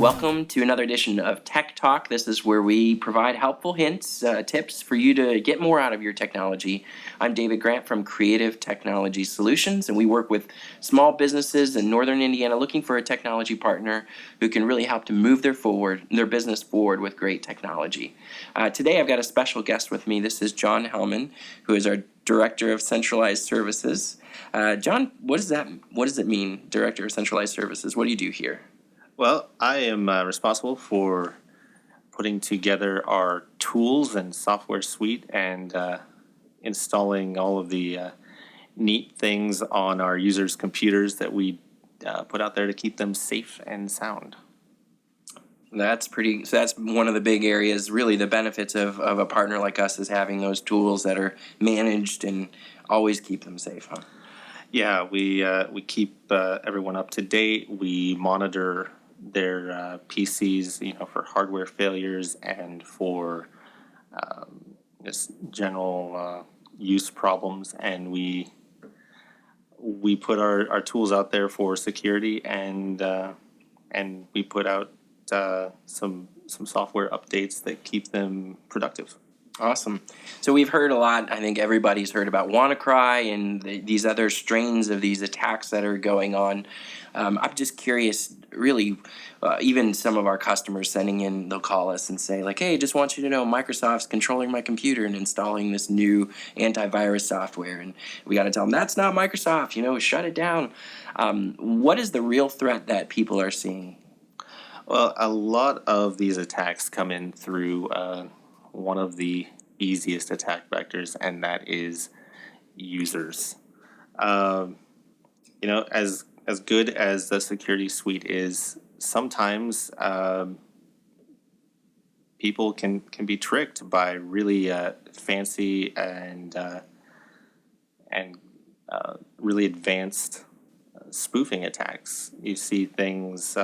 Welcome to another edition of Tech Talk. This is where we provide helpful hints, tips for you to get more out of your technology. I'm David Grant from Creative Technology Solutions, and we work with small businesses in Northern Indiana looking for a technology partner who can really help to move their business forward with great technology. Today I've got a special guest with me. This is Jon Helman, who is our Director of Centralized Services. Jon, what does it mean, Director of Centralized Services? What do you do here? Well, I am responsible for putting together our tools and software suite and installing all of the neat things on our users' computers that we put out there to keep them safe and sound. So that's one of the big areas, really the benefits of a partner like us is having those tools that are managed and always keep them safe, huh? Yeah, we keep everyone up to date. We monitor their PCs, for hardware failures and for just general use problems, and we put our tools out there for security, and we put out some software updates that keep them productive. Awesome. So we've heard a lot, I think everybody's heard about WannaCry and these other strains of these attacks that are going on. I'm just curious, really, even some of our customers sending in, they'll call us and say like, hey, just want you to know Microsoft's controlling my computer and installing this new antivirus software. And we got to tell them, that's not Microsoft, shut it down. What is the real threat that people are seeing? Well, a lot of these attacks come in through one of the easiest attack vectors, and that is users. As good as the security suite is, sometimes people can be tricked by really fancy and really advanced spoofing attacks. You see things.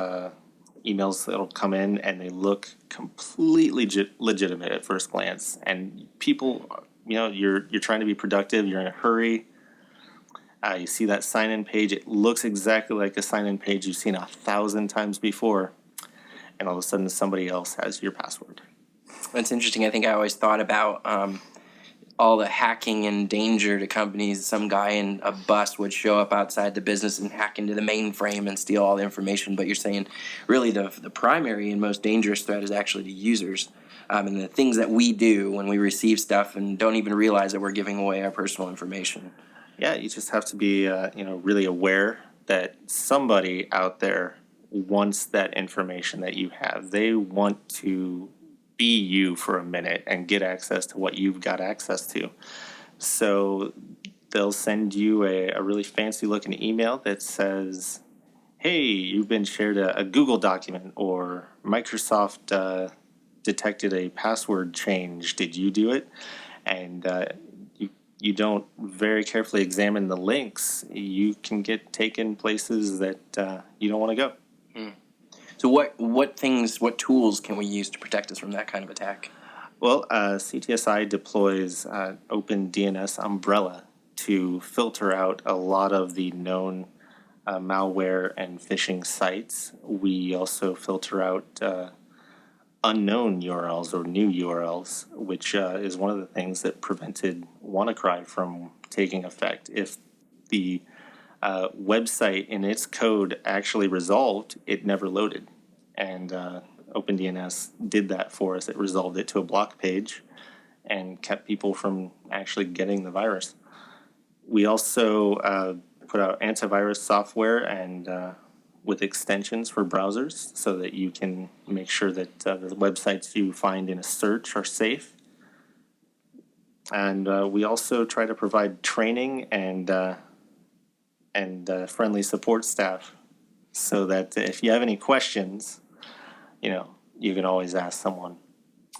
Emails that'll come in and they look completely legitimate at first glance, and people, you're trying to be productive, you're in a hurry, you see that sign-in page, it looks exactly like a sign-in page you've seen 1,000 times before, and all of a sudden somebody else has your password. That's interesting. I think I always thought about all the hacking and danger to companies. Some guy in a bus would show up outside the business and hack into the mainframe and steal all the information. But you're saying really the primary and most dangerous threat is actually to users and the things that we do when we receive stuff and don't even realize that we're giving away our personal information. Yeah, you just have to be really aware that somebody out there wants that information that you have. They want to be you for a minute and get access to what you've got access to. So they'll send you a really fancy looking email that says, hey, you've been shared a Google document, or Microsoft detected a password change. Did you do it? And you don't very carefully examine the links, you can get taken places that you don't want to go. So what tools can we use to protect us from that kind of attack? Well, CTSI deploys OpenDNS umbrella to filter out a lot of the known malware and phishing sites. We also filter out unknown URLs or new URLs, which is one of the things that prevented WannaCry from taking effect. If the website in its code actually resolved, it never loaded. And OpenDNS did that for us. It resolved it to a block page and kept people from actually getting the virus. We also put out antivirus software and with extensions for browsers so that you can make sure that the websites you find in a search are safe. And we also try to provide training and friendly support staff so that if you have any questions, you can always ask someone.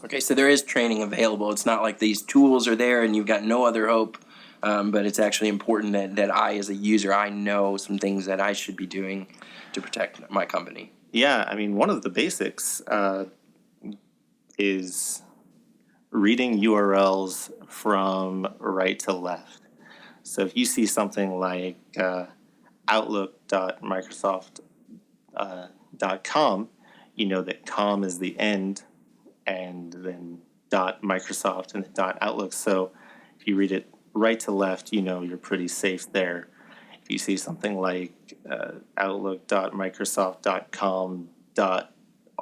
Okay, so there is training available. It's not like these tools are there and you've got no other hope, but it's actually important that I, as a user, I know some things that I should be doing to protect my company. Yeah, I mean, one of the basics is reading URLs from right to left. So if you see something like outlook.microsoft.com, you know that .com is the end, and then .Microsoft and .Outlook. So if you read it right to left, you know you're pretty safe there. If you see something like Outlook.Microsoft.com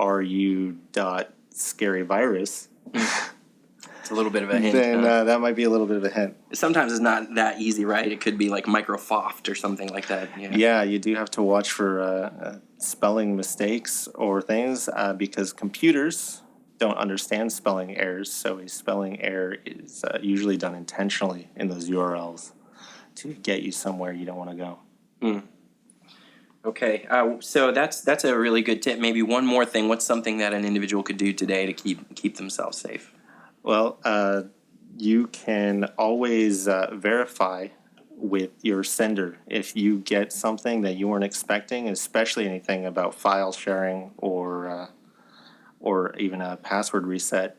.ru.scary virus, It's a little bit of a hint. then that might be a little bit of a hint. Sometimes it's not that easy, right? It could be like Microsoft or something like that. Yeah, you do have to watch for spelling mistakes or things because computers don't understand spelling errors. So a spelling error is usually done intentionally in those URLs to get you somewhere you don't want to go. Okay, so that's a really good tip. Maybe one more thing. What's something that an individual could do today to keep themselves safe? Well, you can always verify with your sender if you get something that you weren't expecting, especially anything about file sharing or even a password reset.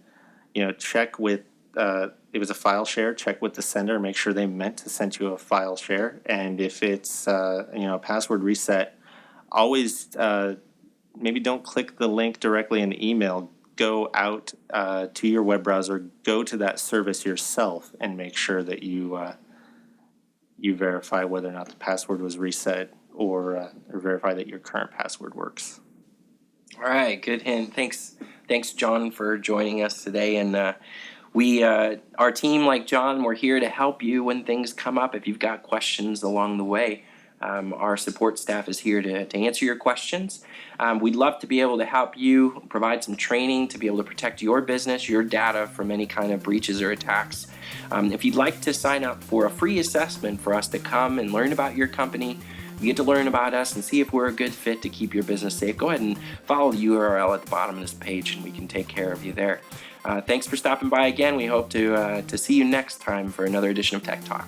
You know, check with it was a file share. Check with the sender. Make sure they meant to send you a file share. And if it's a password reset, always maybe don't click the link directly in the email. Go out to your web browser, go to that service yourself, and make sure that you verify whether or not the password was reset, or verify that your current password works. All right, good hint. Thanks, Jon, for joining us today. And our team, like Jon, we're here to help you when things come up. If you've got questions along the way, our support staff is here to answer your questions. We'd love to be able to help you, provide some training to be able to protect your business, your data from any kind of breaches or attacks. If you'd like to sign up for a free assessment for us to come and learn about your company, you get to learn about us and see if we're a good fit to keep your business safe, go ahead and follow the URL at the bottom of this page and we can take care of you there. Thanks for stopping by again. We hope to see you next time for another edition of Tech Talk.